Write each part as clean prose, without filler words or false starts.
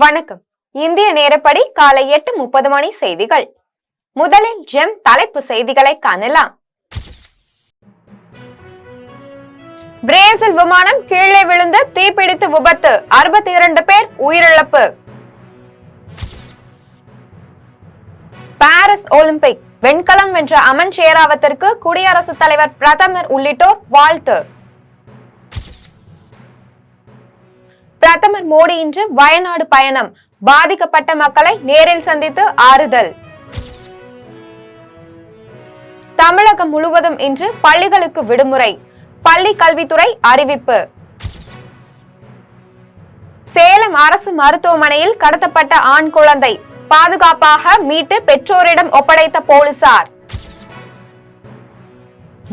வணக்கம். இந்திய நேரப்படி காலை 8:30 மணி செய்திகள். முதலில் ஜெம் தலைப்பு செய்திகளை காணலாம். பிரேசில் விமானம் கீழே விழுந்து தீப்பிடித்து விபத்து, 62 பேர் உயிரிழப்பு. பாரிஸ் ஒலிம்பிக் வெண்கலம் வென்ற அமன் ஷேராவத்திற்கு குடியரசுத் தலைவர், பிரதமர் உள்ளிட்டோர் வாழ்த்து. பிரதமர் மோடி இன்று வயநாடு பயணம், பாதிக்கப்பட்ட மக்களை நேரில் சந்தித்து ஆறுதல். தமிழகம் முழுவதும் இன்று பள்ளிகளுக்கு விடுமுறை, பள்ளி கல்வித்துறை அறிவிப்பு. சேலம் அரசு மருத்துவமனையில் கடத்தப்பட்ட ஆண் குழந்தை பாதுகாப்பாக மீட்டு பெற்றோரிடம் ஒப்படைத்த போலீசார்.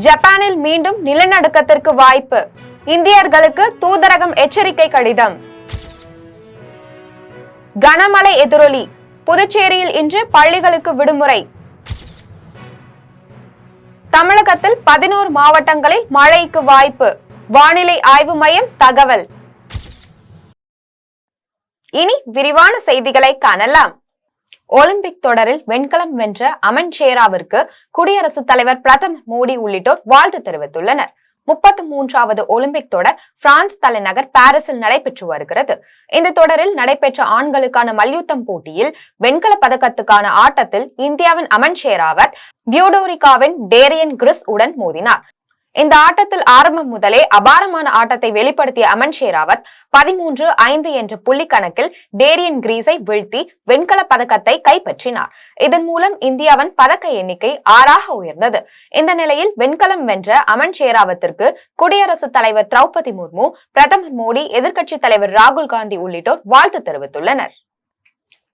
ஜப்பானில் மீண்டும் நிலநடுக்கத்திற்கு வாய்ப்பு, இந்தியர்களுக்கு தூதரகம் எச்சரிக்கை கடிதம். கனமழை எதிரொலி, புதுச்சேரியில் இன்று பள்ளிகளுக்கு விடுமுறை. தமிழகத்தில் 11 மாவட்டங்களில் மழைக்கு வாய்ப்பு, வானிலை ஆய்வு மையம் தகவல். இனி விரிவான செய்திகளை காணலாம். ஒலிம்பிக் தொடரில் வெண்கலம் வென்ற அமன் ஷேராவிற்கு குடியரசுத் தலைவர், பிரதமர் மோடி உள்ளிட்டோர் வாழ்த்து தெரிவித்துள்ளனர். 33வது ஒலிம்பிக் தொடர் பிரான்ஸ் தலைநகர் பாரிஸில் நடைபெற்று வருகிறது. இந்த தொடரில் நடைபெற்ற ஆண்களுக்கான மல்யுத்தம் போட்டியில் வெண்கல பதக்கத்துக்கான ஆட்டத்தில் இந்தியாவின் அமன் ஷேராவத் பியூடோரிகாவின் டேரியன் கிறிஸ் உடன் மோதினார். இந்த ஆட்டத்தில் ஆரம்பம் முதலே அபாரமான ஆட்டத்தை வெளிப்படுத்திய அமன் ஷேராவத் 13-5 என்ற புள்ளி கணக்கில் டேரியன் கிரீஸை வீழ்த்தி வெண்கல பதக்கத்தை கைப்பற்றினார். இதன் மூலம் இந்தியாவின் பதக்க எண்ணிக்கை 6ஆக உயர்ந்தது. இந்த நிலையில் வெண்கலம் வென்ற அமன் ஷேராவத்திற்கு குடியரசுத் தலைவர் திரௌபதி முர்மு, பிரதமர் மோடி, எதிர்க்கட்சித் தலைவர் ராகுல் காந்தி உள்ளிட்டோர் வாழ்த்து தெரிவித்துள்ளனர்.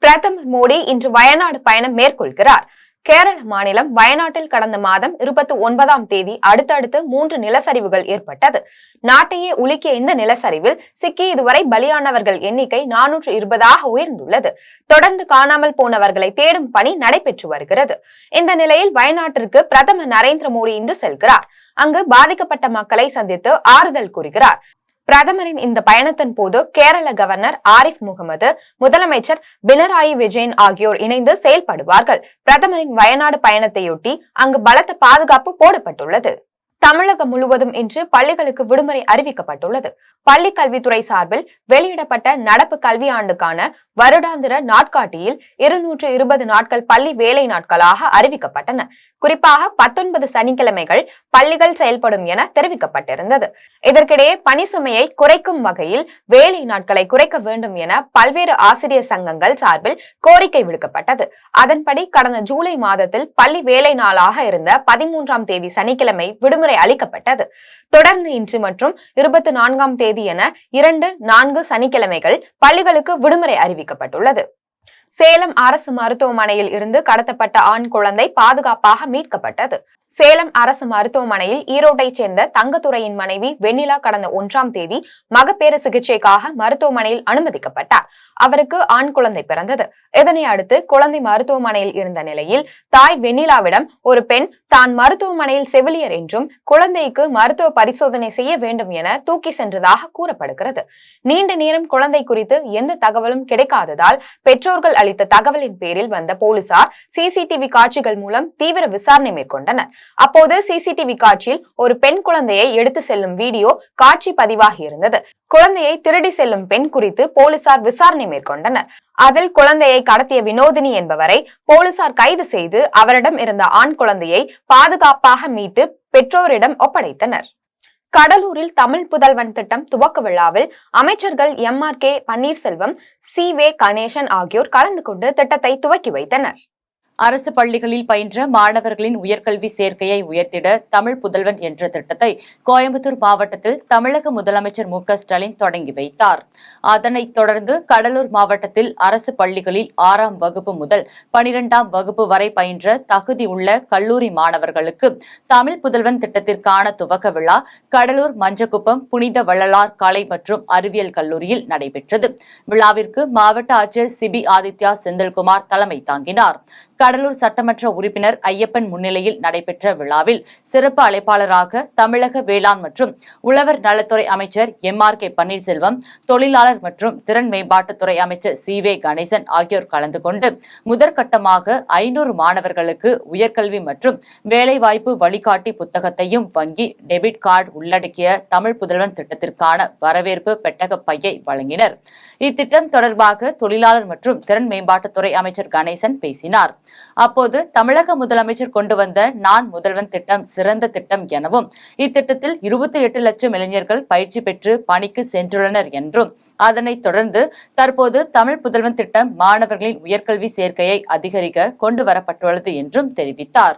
பிரதமர் மோடி இன்று வயநாடு பயணம் மேற்கொள்கிறார். கேரள மாநிலம் வயநாட்டில் கடந்த மாதம் 29ஆம் தேதி அடுத்தடுத்து 3 நிலச்சரிவுகள் ஏற்பட்டது. நாட்டையே உலுக்கிய இந்த நிலச்சரிவில் சிக்கி இதுவரை பலியானவர்கள் எண்ணிக்கை 420ஆக உயர்ந்துள்ளது. தொடர்ந்து காணாமல் போனவர்களை தேடும் பணி நடைபெற்று வருகிறது. இந்த நிலையில் வயநாட்டிற்கு பிரதமர் நரேந்திர மோடி இன்று செல்கிறார். அங்கு பாதிக்கப்பட்ட மக்களை சந்தித்து ஆறுதல் கூறுகிறார். பிரதமரின் இந்த பயணத்தின் போது கேரள கவர்னர் ஆரிஃப் முகமது, முதலமைச்சர் பினராயி விஜயன் ஆகியோர் இணைந்து செயல்படுவார்கள். பிரதமரின் வயநாடு பயணத்தையொட்டி அங்கு பலத்த பாதுகாப்பு போடப்பட்டுள்ளது. தமிழகம் முழுவதும் இன்று பள்ளிகளுக்கு விடுமுறை அறிவிக்கப்பட்டுள்ளது. பள்ளி கல்வித்துறை சார்பில் வெளியிடப்பட்ட நடப்பு கல்வி ஆண்டுக்கான வருடாந்திர நாட்காட்டியில் 220 நாட்கள் பள்ளி வேலை நாட்களாக அறிவிக்கப்பட்டன. குறிப்பாக 19 சனிக்கிழமைகள் பள்ளிகள் செயல்படும் என தெரிவிக்கப்பட்டிருந்தது. இதற்கிடையே பணி சுமையை குறைக்கும் வகையில் வேலை நாட்களை குறைக்க வேண்டும் என பல்வேறு ஆசிரியர் சங்கங்கள் சார்பில் கோரிக்கை விடுக்கப்பட்டது. அதன்படி கடந்த ஜூலை மாதத்தில் பள்ளி வேலை நாளாக இருந்த 13ஆம் தேதி சனிக்கிழமை விடுமுறை அளிக்கப்பட்டது. தொடர்ந்து இன்று மற்றும் 24ஆம் தேதி என 2-4 சனிக்கிழமைகள் பள்ளிகளுக்கு விடுமுறை அறிவிக்கப்பட்டுள்ளது. சேலம் அரசு மருத்துவமனையில் இருந்து கடத்தப்பட்ட ஆண் குழந்தை பாதுகாப்பாக மீட்கப்பட்டது. சேலம் அரசு மருத்துவமனையில் ஈரோட்டைச் சேர்ந்த தங்கத்துறையின் மனைவி வெண்ணிலா கடந்த 1ஆம் தேதி மகப்பேறு சிகிச்சைக்காக மருத்துவமனையில் அனுமதிக்கப்பட்டார். அவருக்கு ஆண் குழந்தை பிறந்தது. இதனை அடுத்து குழந்தை மருத்துவமனையில் இருந்த நிலையில் தாய் வெண்ணிலாவிடம் ஒரு பெண் தான் மருத்துவமனையில் செவிலியர் என்றும் குழந்தைக்கு மருத்துவ பரிசோதனை செய்ய வேண்டும் என தூக்கி சென்றதாக கூறப்படுகிறது. நீண்ட நேரம் குழந்தை குறித்து எந்த தகவலும் கிடைக்காததால் பெற்றோர்கள் அளித்த தகவலின் பேரில் வந்த போலீசார் சிசிடிவி காட்சிகள் மூலம் தீவிர விசாரணை மேற்கொண்டனர். அப்போது சிசிடிவி காட்சியில் ஒரு பெண் குழந்தையை எடுத்து செல்லும் வீடியோ காட்சி பதிவாகி இருந்தது. குழந்தையை திருடி செல்லும் பெண் குறித்து போலீசார் விசாரணை மேற்கொண்டனர். அதில் குழந்தையை கடத்திய வினோதினி என்பவரை போலீசார் கைது செய்து அவரிடம் இருந்த ஆண் குழந்தையை பாதுகாப்பாக மீட்டு பெற்றோரிடம் ஒப்படைத்தனர். கடலூரில் தமிழ் புதல்வன் திட்டம் துவக்க விழாவில் அமைச்சர்கள் MRK பன்னீர்செல்வம், CV கணேசன் ஆகியோர் கலந்து கொண்டு திட்டத்தை துவக்கி வைத்தனர். அரசு பள்ளிகளில் பயின்ற மாணவர்களின் உயர்கல்வி சேர்க்கையை உயர்த்திட தமிழ் புதல்வன் என்ற திட்டத்தை கோயம்புத்தூர் மாவட்டத்தில் தமிழக முதலமைச்சர் மு.க.ஸ்டாலின் தொடங்கி வைத்தார். அதனைத் தொடர்ந்து கடலூர் மாவட்டத்தில் அரசு பள்ளிகளில் 6ஆம் வகுப்பு முதல் 12ஆம் வகுப்பு வரை பயின்ற தகுதி உள்ள கல்லூரி மாணவர்களுக்கு தமிழ் புதல்வன் திட்டத்திற்கான துவக்க விழா கடலூர் மஞ்சக்குப்பம் புனித வள்ளலார் கலை மற்றும் அறிவியல் கல்லூரியில் நடைபெற்றது. விழாவிற்கு மாவட்ட ஆட்சியர் சிபி ஆதித்யா செந்தில்குமார் தலைமை தாங்கினார். கடலூர் சட்டமன்ற உறுப்பினர் ஐயப்பன் முன்னிலையில் நடைபெற்ற விழாவில் சிறப்பு அழைப்பாளராக தமிழக வேளாண் மற்றும் உழவர் நலத்துறை அமைச்சர் MRK பன்னீர்செல்வம், தொழிலாளர் மற்றும் திறன் மேம்பாட்டுத்துறை அமைச்சர் CV கணேசன் ஆகியோர் கலந்து கொண்டு முதற்கட்டமாக 500 மாணவர்களுக்கு உயர்கல்வி மற்றும் வேலைவாய்ப்பு வழிகாட்டி புத்தகத்தையும் வங்கி டெபிட் கார்டு உள்ளடக்கிய தமிழ் புதல்வன் திட்டத்திற்கான வரவேற்பு பெட்டக பையை வழங்கினர். இத்திட்டம் தொடர்பாக தொழிலாளர் மற்றும் திறன் மேம்பாட்டுத்துறை அமைச்சர் கணேசன் பேசினார். அப்போது தமிழக முதலமைச்சர் கொண்டு வந்த நான் முதல்வன் திட்டம் சிறந்த திட்டம் எனவும், இத்திட்டத்தில் 28 லட்சம் இளைஞர்கள் பயிற்சி பெற்று பணிக்கு சென்றுள்ளனர் என்றும், அதனைத் தொடர்ந்து தற்போது தமிழ் புதல்வன் திட்டம் மாணவர்களின் உயர்கல்வி சேர்க்கையை அதிகரிக்க கொண்டு வரப்பட்டுள்ளது என்றும் தெரிவித்தார்.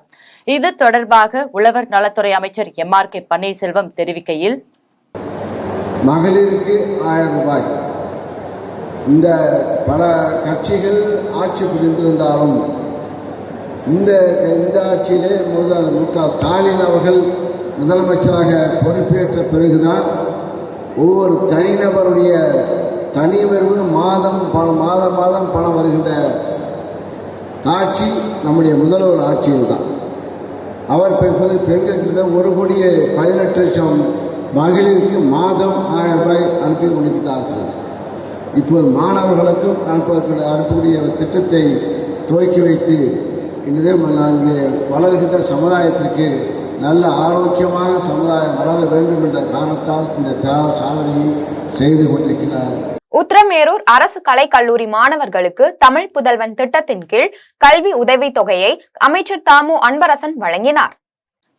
இது தொடர்பாக உழவர் நலத்துறை அமைச்சர் MRK பன்னீர்செல்வம் தெரிவிக்கையில், மகளிருக்கு 1000 ரூபாய். இந்த பல கட்சிகள் ஆட்சி புரிந்திருந்தாலும் இந்த ஆட்சியிலே முதல்வர் மு.க. ஸ்டாலின் அவர்கள் முதலமைச்சராக பொறுப்பேற்ற பிறகுதான் ஒவ்வொரு தனிநபருடைய தனிவரவு மாதம் பணம் வருகின்ற ஆட்சி நம்முடைய முதல்வர் ஆட்சியில் தான். அவர் பெண்களுக்கு 1,18,00,000 மகளிருக்கு மாதம் 1000 ரூபாய் அனுப்பி கொண்டிருக்கிறார்கள். இப்போது மாணவர்களுக்கும் அனுப்பக்கூடிய திட்டத்தை துவக்கி வைத்து இங்கே வளர்கின்ற சமுதாயத்திற்கு நல்ல ஆரோக்கியமான சமுதாயம் வளர வேண்டும் என்ற காரணத்தால் இந்த சாதனையை செய்து கொண்டிருக்கிறார். உத்திரமேரூர் அரசு கலைக்கல்லூரி மாணவர்களுக்கு தமிழ் புதல்வன் திட்டத்தின் கீழ் கல்வி உதவித் தொகையை அமைச்சர் தாமு அன்பரசன் வழங்கினார்.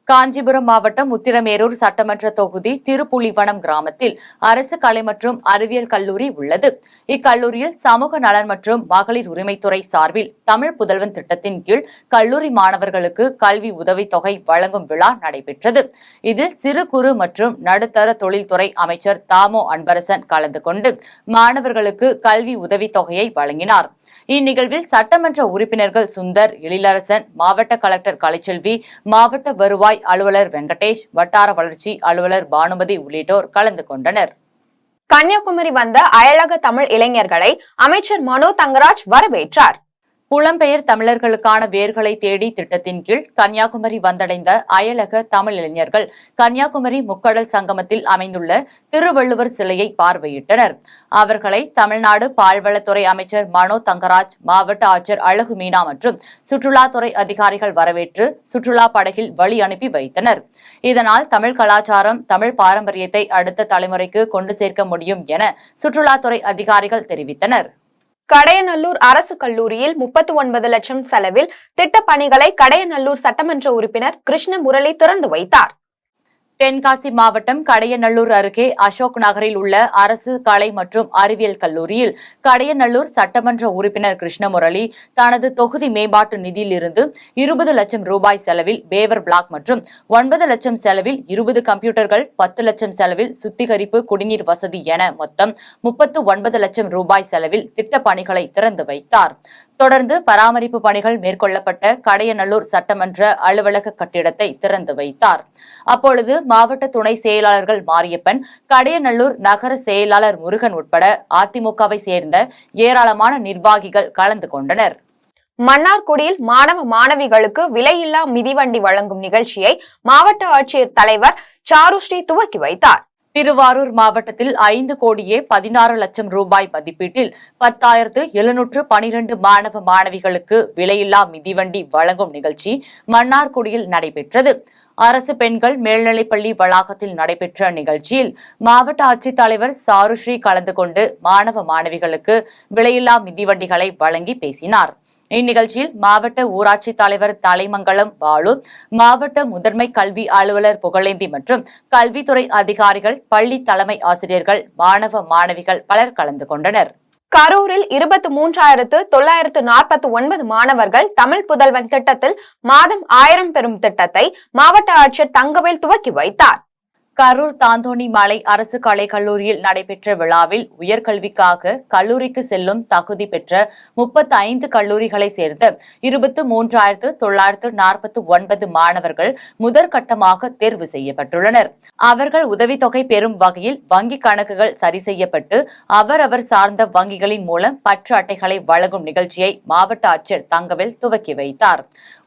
காஞ்சிபுரம் மாவட்டம் உத்திரமேரூர் சட்டமன்ற தொகுதி திருப்புலிவனம் கிராமத்தில் அரசு கலை மற்றும் அறிவியல் கல்லூரி உள்ளது. இக்கல்லூரியில் சமூக நலன் மற்றும் மகளிர் உரிமைத்துறை சார்பில் தமிழ் புதல்வன் திட்டத்தின் கீழ் கல்லூரி மாணவர்களுக்கு கல்வி உதவித்தொகை வழங்கும் விழா நடைபெற்றது. இதில் சிறு குறு மற்றும் நடுத்தர தொழில்துறை அமைச்சர் தாமு அன்பரசன் கலந்து கொண்டு மாணவர்களுக்கு கல்வி உதவித்தொகையை வழங்கினார். இந்நிகழ்வில் சட்டமன்ற உறுப்பினர்கள் சுந்தர், எழிலரசன், மாவட்ட கலெக்டர் கலைச்செல்வி, மாவட்ட வருவாய் அலுவலர் வெங்கடேஷ், வட்டார வளர்ச்சி அலுவலர் பானுமதி உள்ளிட்டோர் கலந்து கொண்டனர். கன்னியாகுமரி வந்த அயலக தமிழ் இளைஞர்களை அமைச்சர் மனோ தங்கராஜ் வரவேற்றார். புலம்பெயர் தமிழர்களுக்கான வேர்களை தேடி திட்டத்தின் கீழ் கன்னியாகுமரி வந்தடைந்த அயலக தமிழ் இளைஞர்கள் கன்னியாகுமரி முக்கடல் சங்கமத்தில் அமைந்துள்ள திருவள்ளுவர் சிலையை பார்வையிட்டனர். அவர்களை தமிழ்நாடு பால்வளத்துறை அமைச்சர் மனோ தங்கராஜ், மாவட்ட ஆட்சியர் அழகு மீனா மற்றும் சுற்றுலாத்துறை அதிகாரிகள் வரவேற்று சுற்றுலா படகில் வழி அனுப்பி வைத்தனர். இதனால் தமிழ் கலாச்சாரம், தமிழ் பாரம்பரியத்தை அடுத்த தலைமுறைக்கு கொண்டு சேர்க்க முடியும் என சுற்றுலாத்துறை அதிகாரிகள் தெரிவித்தனர். கடையநல்லூர் அரசு கல்லூரியில் 39 லட்சம் செலவில் திட்டப் பணிகளை கடையநல்லூர் சட்டமன்ற உறுப்பினர் கிருஷ்ண முரளி திறந்து வைத்தார். தென்காசி மாவட்டம் கடையநல்லூர் அருகே அசோக் நகரில் உள்ள அரசு கலை மற்றும் அறிவியல் கல்லூரியில் கடையநல்லூர் சட்டமன்ற உறுப்பினர் கிருஷ்ணமுரளி தனது தொகுதி மேம்பாட்டு நிதியிலிருந்து 20 லட்சம் ரூபாய் செலவில் பேவர் பிளாக் மற்றும் 9 லட்சம் செலவில் 20 கம்ப்யூட்டர்கள், 10 லட்சம் செலவில் சுத்திகரிப்பு குடிநீர் வசதி என மொத்தம் 39 லட்சம் ரூபாய் செலவில் திட்டப் பணிகளை திறந்து வைத்தார். தொடர்ந்து பராமரிப்பு பணிகள் மேற்கொள்ளப்பட்ட கடையநல்லூர் சட்டமன்ற அலுவலக கட்டிடத்தை திறந்து வைத்தார். அப்பொழுது மாவட்ட துணை செயலாளர்கள் மாரியப்பன், கடையநல்லூர் நகர செயலாளர் முருகன் உட்பட அதிமுகவை சேர்ந்த ஏராளமான நிர்வாகிகள் கலந்து கொண்டனர். மன்னார்குடியில் மாணவ மாணவிகளுக்கு விலையில்லா மிதிவண்டி வழங்கும் நிகழ்ச்சியை மாவட்ட ஆட்சியர் தலைவர் சாருஸ்ரீ துவக்கி வைத்தார். திருவாரூர் மாவட்டத்தில் 5,16 லட்சம் ரூபாய் மதிப்பீட்டில் 10,712 மாணவ மாணவிகளுக்கு விலையில்லா மிதிவண்டி வழங்கும் நிகழ்ச்சி மன்னார்குடியில் நடைபெற்றது. அரசு பெண்கள் மேல்நிலைப்பள்ளி வளாகத்தில் நடைபெற்ற நிகழ்ச்சியில் மாவட்ட ஆட்சித்தலைவர் சாருஸ்ரீ கலந்து கொண்டு மாணவ மாணவிகளுக்கு விலையில்லா மிதிவண்டிகளை வழங்கி பேசினார். இந்நிகழ்ச்சியில் மாவட்ட ஊராட்சி தலைவர் தலைமங்கலம் பாலு, மாவட்ட முதன்மை கல்வி அலுவலர் புகழேந்தி மற்றும் கல்வித்துறை அதிகாரிகள், பள்ளி தலைமை ஆசிரியர்கள், மாணவ மாணவிகள் பலர் கலந்து கொண்டனர். கரூரில் 23,949 மாணவர்கள் தமிழ் புதல்வன் திட்டத்தில் மாதம் 1000 பெறும் திட்டத்தை மாவட்ட ஆட்சியர் தங்கவேல் துவக்கி வைத்தார். கரூர் தாந்தோணி மலை அரசு கலைக் கல்லூரியில் நடைபெற்ற விழாவில் உயர்கல்விக்காக கல்லூரிக்கு செல்லும் தகுதி பெற்ற 35 கல்லூரிகளை சேர்ந்த 23,949 மாணவர்கள் முதற்கட்டமாக தேர்வு செய்யப்பட்டுள்ளனர். அவர்கள் உதவித்தொகை பெறும் வகையில் வங்கிக் கணக்குகள் சரி செய்யப்பட்டு அவரவர் சார்ந்த வங்கிகளின் மூலம் பற்று அட்டைகளை வழங்கும் நிகழ்ச்சியை மாவட்ட ஆட்சியர் தங்கவேல் துவக்கி வைத்தார்.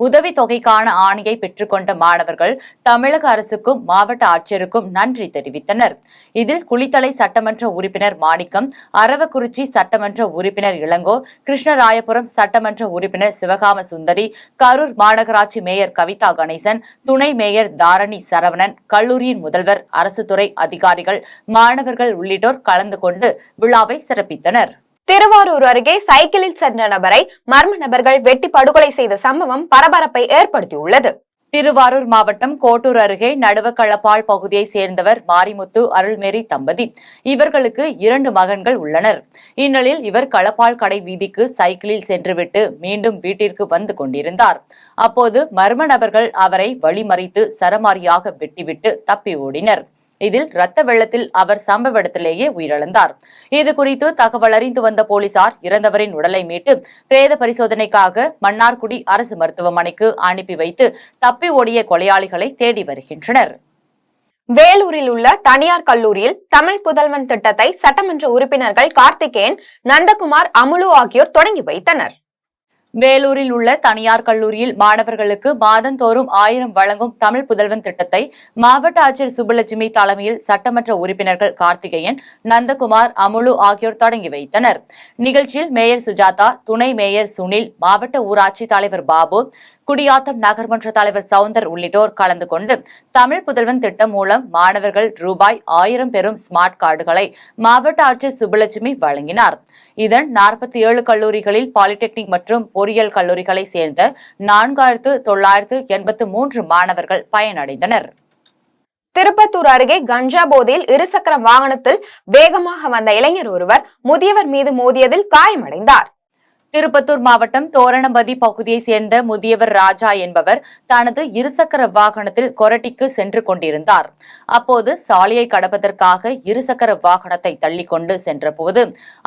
உதவித்தொகைக்கான ஆணையை பெற்றுக்கொண்ட மாணவர்கள் தமிழக அரசுக்கும் மாவட்ட ஆட்சியருக்கும் நன்றி தெரிவித்தனர். இதில் குளித்தலை சட்டமன்ற உறுப்பினர் மாணிக்கம், அரவக்குறிச்சி சட்டமன்ற உறுப்பினர் இளங்கோ, கிருஷ்ணராயபுரம் சட்டமன்ற உறுப்பினர் சிவகாம சுந்தரி, கரூர் மாநகராட்சி மேயர் கவிதா கணேசன், துணை மேயர் தாரணி சரவணன், கல்லூரியின் முதல்வர், அரசு துறை அதிகாரிகள், மாணவர்கள் உள்ளிட்டோர் கலந்து கொண்டு விழாவை சிறப்பித்தனர். திருவாரூர் அருகே சைக்கிளில் சென்ற நபரை மர்ம நபர்கள் வெட்டி படுகொலை செய்த சம்பவம் பரபரப்பை ஏற்படுத்தியுள்ளது. திருவாரூர் மாவட்டம் கோட்டூர் அருகே நடுவக்களப்பால் பகுதியை சேர்ந்தவர் மாரிமுத்து, அருள்மேரி தம்பதி. இவர்களுக்கு 2 மகன்கள் உள்ளனர். இந்நிலையில் இவர் களப்பால் கடை வீதிக்கு சைக்கிளில் சென்றுவிட்டு மீண்டும் வீட்டிற்கு வந்து கொண்டிருந்தார். அப்போது மர்ம நபர்கள் அவரை வழிமறித்து சரமாரியாக வெட்டிவிட்டு தப்பி ஓடினர். இதில் ரத்த வெள்ளத்தில் அவர் சம்பவ இடத்திலேயே உயிரிழந்தார். இதுகுறித்து தகவல் அறிந்து வந்த போலீசார் இறந்தவரின் உடலை மீட்டு பிரேத பரிசோதனைக்காக மன்னார்குடி அரசு மருத்துவமனைக்கு அனுப்பி வைத்து தப்பி ஓடிய கொலையாளிகளை தேடி வருகின்றனர். வேலூரில் உள்ள தனியார் கல்லூரியில் தமிழ் புதல்வன் திட்டத்தை சட்டமன்ற உறுப்பினர்கள் கார்த்திகேயன், நந்தகுமார், அமுலு ஆகியோர் தொடங்கி வைத்தனர். வேலூரில் உள்ள தனியார் கல்லூரியில் மாணவர்களுக்கு மாதந்தோறும் 1000 வழங்கும் தமிழ் புதல்வன் திட்டத்தை மாவட்ட ஆட்சியர் சுப்புலட்சுமி தலைமையில் சட்டமன்ற உறுப்பினர்கள் கார்த்திகேயன், நந்தகுமார், அமுலு ஆகியோர் தொடங்கி வைத்தனர். நிகழ்ச்சியில் மேயர் சுஜாதா, துணை மேயர் சுனில், மாவட்ட ஊராட்சி தலைவர் பாபு, குடியாத்தம் நகர்மன்ற தலைவர் சவுந்தர் உள்ளிட்டோர் கலந்து கொண்டு தமிழ் புதல்வன் திட்டம் மூலம் மாணவர்கள் ரூபாய் 1000 பெறும் ஸ்மார்ட் கார்டுகளை மாவட்ட ஆட்சியர் சுப்புலட்சுமி வழங்கினார். இதன் 47 கல்லூரிகளில் பாலிடெக்னிக் மற்றும் பொறியியல் கல்லூரிகளை சேர்ந்த 4983 மாணவர்கள் பயனடைந்தனர். திருப்பத்தூர் அருகே கஞ்சா போதையில் இருசக்கர வாகனத்தில் வேகமாக வந்த இளைஞர் ஒருவர் முதியவர் மீது மோதியதில் காயமடைந்தார். திருப்பத்தூர் மாவட்டம் தோரணம்பதி பகுதியை சேர்ந்த முதியவர் ராஜா என்பவர் தனது இருசக்கர வாகனத்தில் கொரட்டிக்கு சென்று கொண்டிருந்தார். அப்போது சாலையை கடப்பதற்காக இருசக்கர வாகனத்தை தள்ளிக்கொண்டு சென்றபோது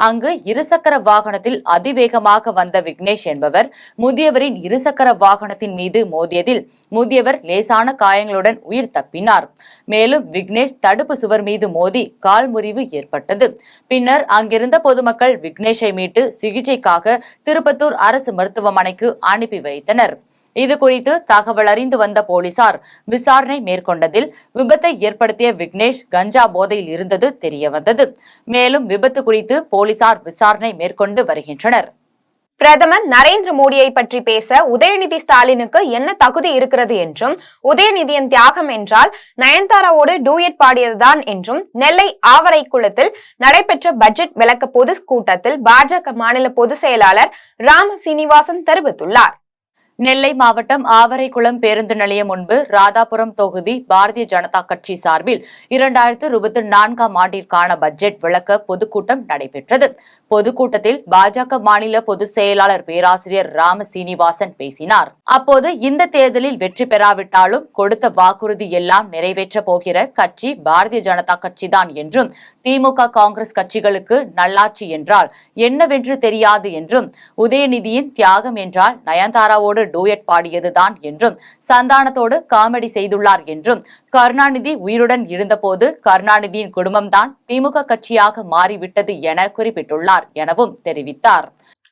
அங்கு இருசக்கர வாகனத்தில் அதிவேகமாக வந்த விக்னேஷ் என்பவர் முதியவரின் இருசக்கர வாகனத்தின் மீது மோதியதில் முதியவர் லேசான காயங்களுடன் உயிர் தப்பினார். மேலும் விக்னேஷ் தடுப்பு சுவர் மீது மோதி கால் முறிவு ஏற்பட்டது. பின்னர் அங்கிருந்த பொதுமக்கள் விக்னேஷை மீட்டு சிகிச்சைக்காக திருப்பத்தூர் அரசு மருத்துவமனைக்கு அனுப்பி வைத்தனர். இதுகுறித்து தகவல் அறிந்து வந்த போலீசார் விசாரணை மேற்கொண்டதில் விபத்தை ஏற்படுத்திய விக்னேஷ் கஞ்சா போதையில் இருந்தது தெரியவந்தது. மேலும் விபத்து குறித்து போலீசார் விசாரணை மேற்கொண்டு வருகின்றனர். பிரதமர் நரேந்திர மோடியை பற்றி பேச உதயநிதி ஸ்டாலினுக்கு என்ன தகுதி இருக்கிறது என்றும், உதயநிதியின் தியாகம் என்றால் நயன்தாராவோடு டூயட் பாடியதுதான் என்றும் நெல்லை ஆவரைக்குளத்தில் நடைபெற்ற பட்ஜெட் விளக்க பொது கூட்டத்தில் பாஜக மாநில பொதுச் செயலாளர் ராம சீனிவாசன் தெரிவித்துள்ளார். நெல்லை மாவட்டம் ஆவரைக்குளம் பேருந்து நிலையம் முன்பு ராதாபுரம் தொகுதி பாரதிய ஜனதா கட்சி சார்பில் 2024ஆம் ஆண்டிற்கான பட்ஜெட் விளக்க பொதுக்கூட்டம் நடைபெற்றது. பொதுக்கூட்டத்தில் பாஜக மாநில பொதுச் செயலாளர் பேராசிரியர் ராம சீனிவாசன் பேசினார். அப்போது இந்த தேர்தலில் வெற்றி பெறாவிட்டாலும் கொடுத்த வாக்குறுதி எல்லாம் நிறைவேற்றப் போகிற கட்சி பாரதிய ஜனதா கட்சிதான் என்றும், திமுக காங்கிரஸ் கட்சிகளுக்கு நல்லாட்சி என்றால் என்னவென்று தெரியாது என்றும், உதயநிதியின் தியாகம் என்றால் நயன்தாராவோடு டூயட் பாடியதுதான் என்றும், சந்தானத்தோடு காமெடி செய்துள்ளார் என்றும், கருணாநிதி உயிருடன் இருந்தபோது கருணாநிதியின் குடும்பம்தான் திமுக கட்சியாக மாறிவிட்டது என குறிப்பிட்டுள்ளார் எனவும் தெரிவித்தார்.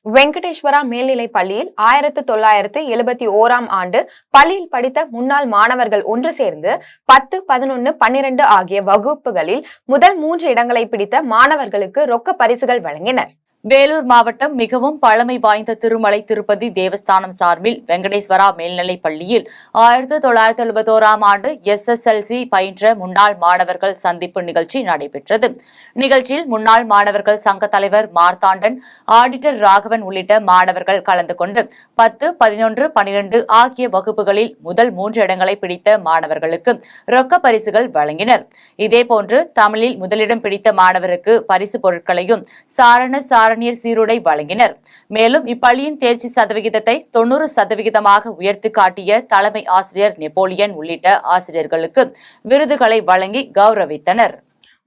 வெங்கடேஸ்வரா மேல்நிலைப் பள்ளியில் 1971ஆம் ஆண்டு பள்ளியில் படித்த முன்னாள் மாணவர்கள் ஒன்று சேர்ந்து 10, 11, 12 ஆகிய வகுப்புகளில் முதல் 3 இடங்களை பிடித்த மாணவர்களுக்கு ரொக்க பரிசுகள் வழங்கினர். வேலூர் மாவட்டம் மிகவும் பழமை வாய்ந்த திருமலை திருப்பதி தேவஸ்தானம் சார்பில் வெங்கடேஸ்வரா மேல்நிலைப் பள்ளியில் 1971ஆம் ஆண்டு SSLC பயின்ற முன்னாள் மாணவர்கள் சந்திப்பு நிகழ்ச்சி நடைபெற்றது. நிகழ்ச்சியில் முன்னாள் மாணவர்கள் சங்க தலைவர் மார்த்தாண்டன், ஆடிட்டர் ராகவன் உள்ளிட்ட மாணவர்கள் கலந்து கொண்டு 10, 11, 12 ஆகிய வகுப்புகளில் முதல் 3 இடங்களை பிடித்த மாணவர்களுக்கு ரொக்க பரிசுகள் வழங்கினர். இதேபோன்று தமிழில் முதலிடம் பிடித்த மாணவருக்கு பரிசு பொருட்களையும், சாரண சாமானியர் சீருடை வழங்கினர். மேலும் இப்பள்ளியின் தேர்ச்சி சதவிகிதத்தை 90% உயர்த்தி காட்டிய தலைமை ஆசிரியர் நெப்போலியன் உள்ளிட்ட ஆசிரியர்களுக்கு விருதுகளை வழங்கி கௌரவித்தனர்.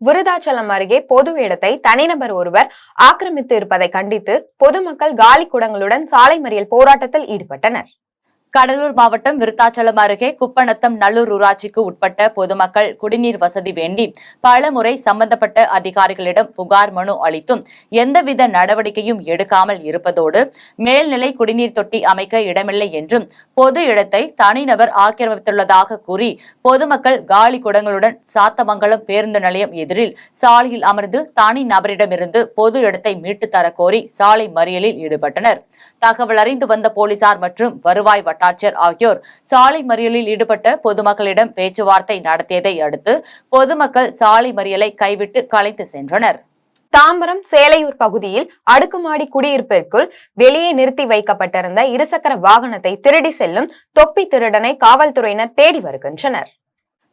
விருதாச்சலம் அருகே பொது இடத்தை தனிநபர் ஒருவர் ஆக்கிரமித்து இருப்பதை கண்டித்து பொதுமக்கள் காலி குடங்களுடன் சாலை மறியல் போராட்டத்தில் ஈடுபட்டனர். கடலூர் மாவட்டம் விருத்தாச்சலம் அருகே குப்பநத்தம் நல்லூர் ஊராட்சிக்கு உட்பட்ட பொதுமக்கள் குடிநீர் வசதி வேண்டி பலமுறை சம்பந்தப்பட்ட அதிகாரிகளிடம் புகார் மனு அளித்தும் எந்தவித நடவடிக்கையும் எடுக்காமல் இருப்பதோடு மேல்நிலை குடிநீர் தொட்டி அமைக்க இடமில்லை என்றும் பொது இடத்தை தனிநபர் ஆக்கிரமித்துள்ளதாக கூறி பொதுமக்கள் காலி குடங்களுடன் சாத்தமங்கலம் பேருந்து நிலையம் எதிரில் சாலையில் அமர்ந்து தனி நபரிடமிருந்து பொது இடத்தை மீட்டுத் தர கோரி சாலை மறியலில் ஈடுபட்டனர். தகவல் அறிந்து வந்த போலீசார் மற்றும் வருவாய் வட்டாட்சியர் ஆகியோர் சாலை மறியலில் ஈடுபட்ட பொதுமக்களிடம் பேச்சுவார்த்தை நடத்தியதை அடுத்து பொதுமக்கள் சாலை மறியலை கைவிட்டு கலைந்து சென்றனர். தாம்பரம் சேலையூர் பகுதியில் அடுக்குமாடி குடியிருப்பிற்குள் வெளியே நிறுத்தி வைக்கப்பட்டிருந்த இருசக்கர வாகனத்தை திருடி செல்லும் தொப்பி திருடனை காவல்துறையினர் தேடி வருகின்றனர்.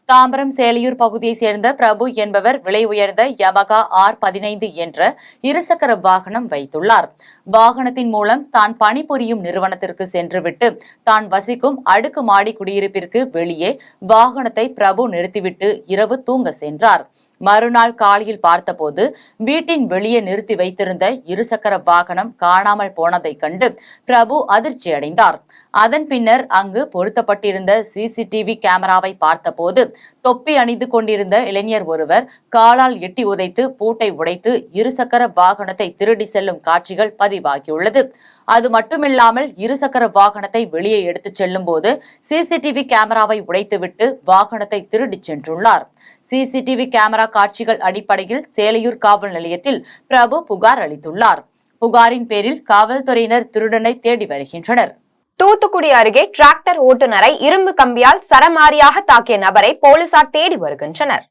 தாம்பரம் சேலையூர் பகுதியைச் சேர்ந்த பிரபு என்பவர் விலை உயர்ந்த யமகா R15 என்ற இருசக்கர வாகனம் வைத்துள்ளார். வாகனத்தின் மூலம் தான் பணிபுரியும் நிறுவனத்திற்கு சென்றுவிட்டு தான் வசிக்கும் அடுக்குமாடி குடியிருப்பிற்கு வெளியே வாகனத்தை பிரபு நிறுத்திவிட்டு இரவு தூங்க சென்றார். மறுநாள் காலையில் பார்த்தபோது வீட்டின் வெளியே நிறுத்தி வைத்திருந்த இருசக்கர வாகனம் காணாமல் போனதைக் கண்டு பிரபு அதிர்ச்சியடைந்தார். அதன் பின்னர் அங்கு பொருத்தப்பட்டிருந்த சிசிடிவி கேமராவை பார்த்தபோது தொப்பி அணிந்து கொண்டிருந்த இளைஞர் ஒருவர் காலால் எட்டி உதைத்து பூட்டை உடைத்து இருசக்கர வாகனத்தை திருடி செல்லும் காட்சிகள் பதிவாகியுள்ளது. அது மட்டுமில்லாமல் இருசக்கர வாகனத்தை வெளியே எடுத்துச் செல்லும் போது சிசிடிவி கேமராவை உடைத்துவிட்டு வாகனத்தை திருடிச் சென்றுள்ளார். சிசிடிவி கேமரா காட்சிகள் அடிப்படையில் சேலையூர் காவல் நிலையத்தில் பிரபு புகார் அளித்துள்ளார். புகாரின் பேரில் காவல்துறையினர் திருடனை தேடி வருகின்றனர். தூத்துக்குடி அருகே டிராக்டர் ஓட்டுநரை இரும்பு கம்பியால் சரமாரியாக தாக்கிய நபரை போலீசார் தேடி வருகின்றனர்.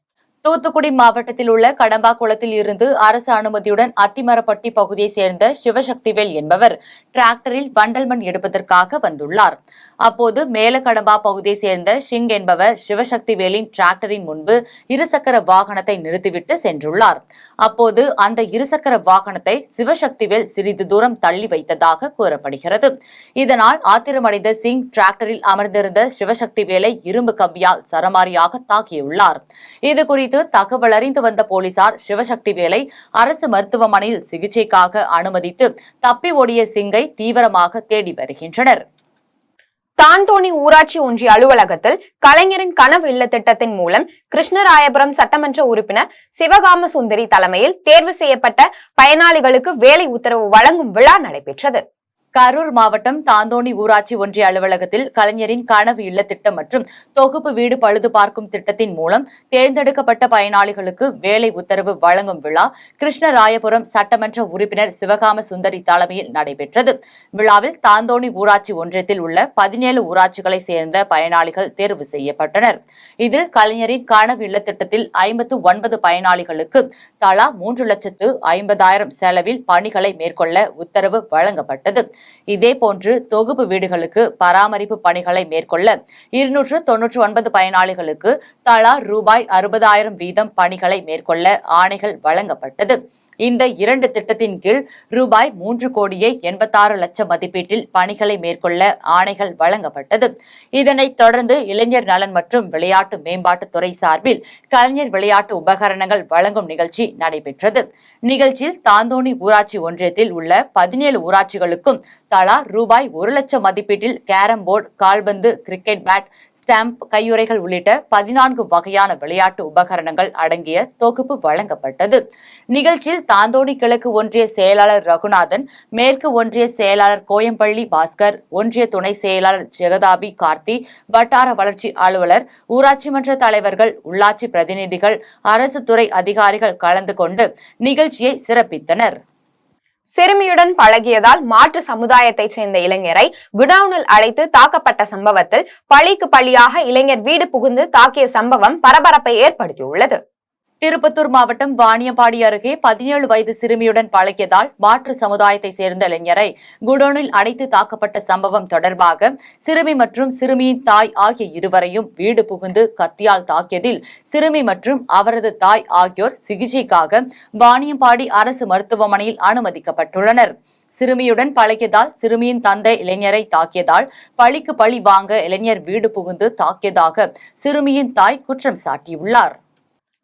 தூத்துக்குடி மாவட்டத்தில் உள்ள கடம்பாக்குளத்தில் இருந்து அரசு அனுமதியுடன் அத்திமரப்பட்டி பகுதியைச் சேர்ந்த சிவசக்திவேல் என்பவர் டிராக்டரில் வண்டல் மண் எடுப்பதற்காக வந்துள்ளார். அப்போது மேலக்கடம்பா பகுதியைச் சேர்ந்த ஷிங் என்பவர் சிவசக்திவேலின் டிராக்டரின் முன்பு இருசக்கர வாகனத்தை நிறுத்திவிட்டு சென்றுள்ளார். அப்போது அந்த இருசக்கர வாகனத்தை சிவசக்திவேல் சிறிது தூரம் தள்ளி வைத்ததாக கூறப்படுகிறது. இதனால் ஆத்திரமடைந்த சிங் டிராக்டரில் அமர்ந்திருந்த சிவசக்திவேலை இரும்பு கம்பியால் சரமாரியாக தாக்கியுள்ளார். இதுகுறித்து தகவல் அறிந்து வந்த போலீசார் சிவசக்திவேலை அரசு மருத்துவமனையில் சிகிச்சைக்காக அனுமதித்து தப்பி ஓடிய சிங்கை தீவிரமாக தேடி வருகின்றனர். தாந்தோணி ஊராட்சி ஒன்றிய அலுவலகத்தில் கலைஞரின் கனவு இல்ல திட்டத்தின் மூலம் கிருஷ்ணராயபுரம் சட்டமன்ற உறுப்பினர் சிவகாம சுந்தரி தலைமையில் தேர்வு செய்யப்பட்ட பயனாளிகளுக்கு வேலை உத்தரவு வழங்கும் விழா நடைபெற்றது. கரூர் மாவட்டம் தாந்தோணி ஊராட்சி ஒன்றிய அலுவலகத்தில் கலைஞரின் கனவு இல்ல திட்டம் மற்றும் தொகுப்பு வீடு பழுது பார்க்கும் திட்டத்தின் மூலம் தேர்ந்தெடுக்கப்பட்ட பயனாளிகளுக்கு வேலை உத்தரவு வழங்கும் விழா கிருஷ்ணராயபுரம் சட்டமன்ற உறுப்பினர் சிவகாம சுந்தரி தலைமையில் நடைபெற்றது. விழாவில் தாந்தோணி ஊராட்சி ஒன்றியத்தில் உள்ள 17 ஊராட்சிகளை சேர்ந்த பயனாளிகள் தேர்வு செய்யப்பட்டனர். இதில் கலைஞரின் கனவு இல்ல திட்டத்தில் 59 பயனாளிகளுக்கு தலா 3,50,000 செலவில் பணிகளை மேற்கொள்ள உத்தரவு வழங்கப்பட்டது. இதேபோன்று தொகுப்பு வீடுகளுக்கு பராமரிப்பு பணிகளை மேற்கொள்ள 299 பயனாளிகளுக்கு தலா ரூபாய் 60,000 வீதம் பணிகளை மேற்கொள்ள ஆணைகள் வழங்கப்பட்டது. இந்த 2 திட்டத்தின் கீழ் ரூபாய் 3,86,00,000 மதிப்பீட்டில் பணிகளை மேற்கொள்ள ஆணைகள் வழங்கப்பட்டது. இதனைத் தொடர்ந்து இளைஞர் நலன் மற்றும் விளையாட்டு மேம்பாட்டுத்துறை சார்பில் கலைஞர் விளையாட்டு உபகரணங்கள் வழங்கும் நிகழ்ச்சி நடைபெற்றது. நிகழ்ச்சியில் தாந்தோணி ஊராட்சி ஒன்றியத்தில் உள்ள 17 ஊராட்சிகளுக்கும் தலா ரூபாய் 1,00,000 மதிப்பீட்டில் கேரம் போர்டு, கால்பந்து, கிரிக்கெட் பேட், ஸ்டாம்ப், கையுறைகள் உள்ளிட்ட 14 வகையான விளையாட்டு உபகரணங்கள் அடங்கிய தொகுப்பு வழங்கப்பட்டது. நிகழ்ச்சியில் தாந்தோணி கிழக்கு ஒன்றிய செயலாளர் ரகுநாதன், மேற்கு ஒன்றிய செயலாளர் கோயம்பள்ளி பாஸ்கர், ஒன்றிய துணை செயலாளர் ஜெகதாபி கார்த்தி, வட்டார வளர்ச்சி அலுவலர், ஊராட்சி மன்ற தலைவர்கள், உள்ளாட்சி பிரதிநிதிகள், அரசு துறை அதிகாரிகள் கலந்து கொண்டு நிகழ்ச்சியை சிறப்பித்தனர். சிறுமியுடன் பழகியதால் மாற்று சமுதாயத்தைச் சேர்ந்த இளைஞரை குடவுனில் அடைத்து தாக்கப்பட்ட சம்பவத்தில் பழிக்கு பழியாக இளைஞர் வீடு புகுந்து தாக்கிய சம்பவம் பரபரப்பை ஏற்படுத்தியுள்ளது. திருப்பத்தூர் மாவட்டம் வாணியம்பாடி அருகே 17 வயது சிறுமியுடன் பழகியதால் மாற்று சமுதாயத்தை சேர்ந்த இளைஞரை குடோனில் அடைத்து தாக்கப்பட்ட சம்பவம் தொடர்பாக சிறுமி மற்றும் சிறுமியின் தாய் ஆகிய இருவரையும் வீடு புகுந்து கத்தியால் தாக்கியதில் சிறுமி மற்றும் அவரது தாய் ஆகியோர் சிகிச்சைக்காக வாணியம்பாடி அரசு மருத்துவமனையில் அனுமதிக்கப்பட்டுள்ளனர். சிறுமியுடன் பழகியதால் சிறுமியின் தந்தை இளைஞரை தாக்கியதால் பழிக்கு பழி வாங்க இளைஞர் வீடு புகுந்து தாக்கியதாக சிறுமியின் தாய் குற்றம் சாட்டியுள்ளார்.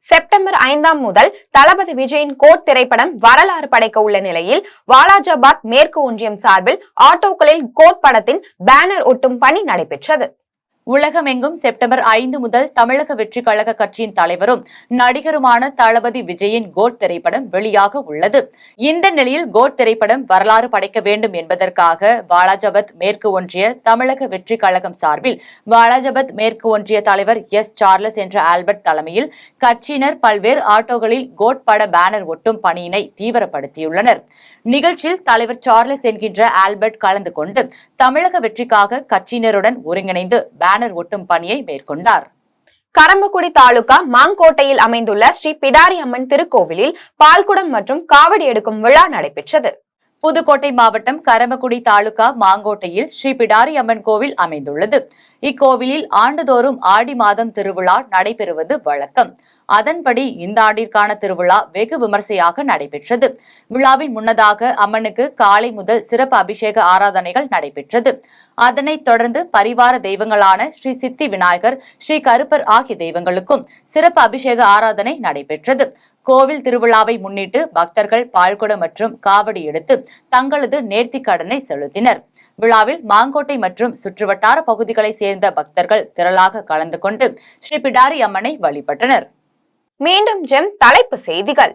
செப்டம்பர் 5 முதல் தளபதி விஜயின் கோட் திரைப்படம் வரலாறு படைக்க உள்ள நிலையில் வாலாஜாபாத் மேற்கு ஒன்றியம் சார்பில் ஆட்டோக்களில் கோட் படத்தின் பேனர் ஒட்டும் பணி நடைபெற்றது. உலகமெங்கும் செப்டம்பர் 5 முதல் தமிழக வெற்றி கழக கட்சியின் தலைவரும் நடிகருமான தளபதி விஜயின் கோட் திரைப்படம் வெளியாக உள்ளது. இந்த நிலையில் கோட் திரைப்படம் வரலாறு படைக்க வேண்டும் என்பதற்காக வாலாஜாபாத் மேற்கு ஒன்றிய தமிழக வெற்றி கழகம் சார்பில் வாலாஜாபாத் மேற்கு ஒன்றிய தலைவர் எஸ். சார்லஸ் என்ற ஆல்பர்ட் தலைமையில் கட்சியினர் பல்வேறு ஆட்டோகளில் கோட் பட பேனர் ஒட்டும் பணியினை தீவிரப்படுத்தியுள்ளனர். நிகழ்ச்சியில் தலைவர் சார்லஸ் என்கின்ற ஆல்பர்ட் கலந்து கொண்டு தமிழக வெற்றிக்காக கட்சியினருடன் ஒருங்கிணைந்து பேனர் ஒட்டும் பணியை மேற்கொண்டார். கரம்பக்குடி தாலுகா மாங்கோட்டையில் அமைந்துள்ள ஸ்ரீ பிடாரி அம்மன் திருக்கோவிலில் பால்குடம் மற்றும் காவடி எடுக்கும் விழா நடைபெற்றது. புதுக்கோட்டை மாவட்டம் கரம்பக்குடி தாலுகா மாங்கோட்டையில் ஸ்ரீ பிடாரி அம்மன் கோவில் அமைந்துள்ளது. இக்கோவிலில் ஆண்டுதோறும் ஆடி மாதம் திருவிழா நடைபெறுவது வழக்கம். அதன்படி இந்த ஆண்டிற்கான திருவிழா வெகு விமர்சையாக நடைபெற்றது. விழாவின் முன்னதாக அம்மனுக்கு காலை முதல் சிறப்பு அபிஷேக ஆராதனைகள் நடைபெற்றது. அதனைத் தொடர்ந்து பரிவார தெய்வங்களான ஸ்ரீ சித்தி விநாயகர், ஸ்ரீ கருப்பர் ஆகிய தெய்வங்களுக்கும் சிறப்பு அபிஷேக ஆராதனை நடைபெற்றது. கோவில் திருவிழாவை முன்னிட்டு பக்தர்கள் பால்குடம் மற்றும் காவடி எடுத்து தங்களது நேர்த்திக் கடனை செலுத்தினர். விழாவில் மாங்கோட்டை மற்றும் சுற்றுவட்டார பகுதிகளை சேர்ந்த பக்தர்கள் திரளாக கலந்து கொண்டு ஸ்ரீ பிடாரி அம்மனை வழிபட்டனர். மீண்டும் ஜெம் தலைப்பு செய்திகள்.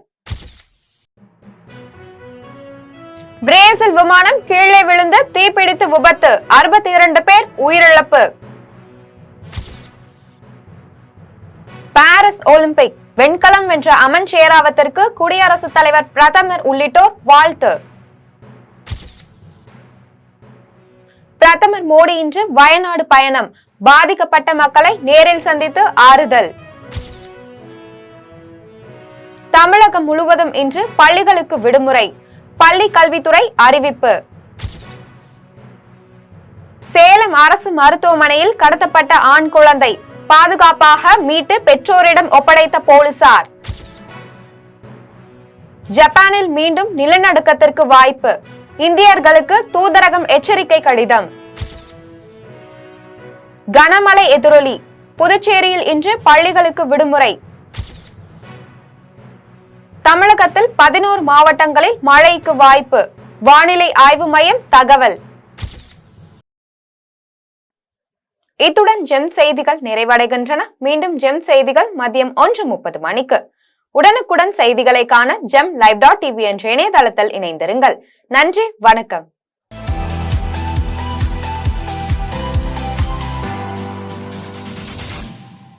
பிரேசில் விமானம் கீழே விழுந்து தீப்பிடித்து விபத்து, 62 பேர் உயிரிழப்பு. பாரிஸ் ஒலிம்பிக் வெண்கலம் வென்ற அமன் ஷேராவத்திற்கு குடியரசுத் தலைவர், பிரதமர் உள்ளிட்டோர் வாழ்த்து. பிரதமர் மோடி இன்று வயநாடு பயணம், பாதிக்கப்பட்ட மக்களை நேரில் சந்தித்து ஆறுதல். தமிழகம் முழுவதும் இன்று பள்ளிகளுக்கு விடுமுறை, பள்ளி கல்வித்துறை அறிவிப்பு. சேலம் அரசு மருத்துவமனையில் கடத்தப்பட்ட ஆண் குழந்தை பாதுகாப்பாக மீட்டு பெற்றோரிடம் ஒப்படைத்த போலீசார். ஜப்பானில் மீண்டும் நிலநடுக்கத்திற்கு வாய்ப்பு, இந்தியர்களுக்கு தூதரகம் எச்சரிக்கை கடிதம். கனமழை எதிரொலி, புதுச்சேரியில் இன்று பள்ளிகளுக்கு விடுமுறை. தமிழகத்தில் 11 மாவட்டங்களில் மழைக்கு வாய்ப்பு, வானிலை ஆய்வு மையம் தகவல். இத்துடன் ஜெம் செய்திகள் நிறைவடைகின்றன. மீண்டும் ஜெம் செய்திகள் மதியம் 1:30 மணிக்கு. உடனுக்குடன் செய்திகளை காண ஜெம் live.tv என்ற இணையதளத்தில் இணைந்திருங்கள். நன்றி, வணக்கம்.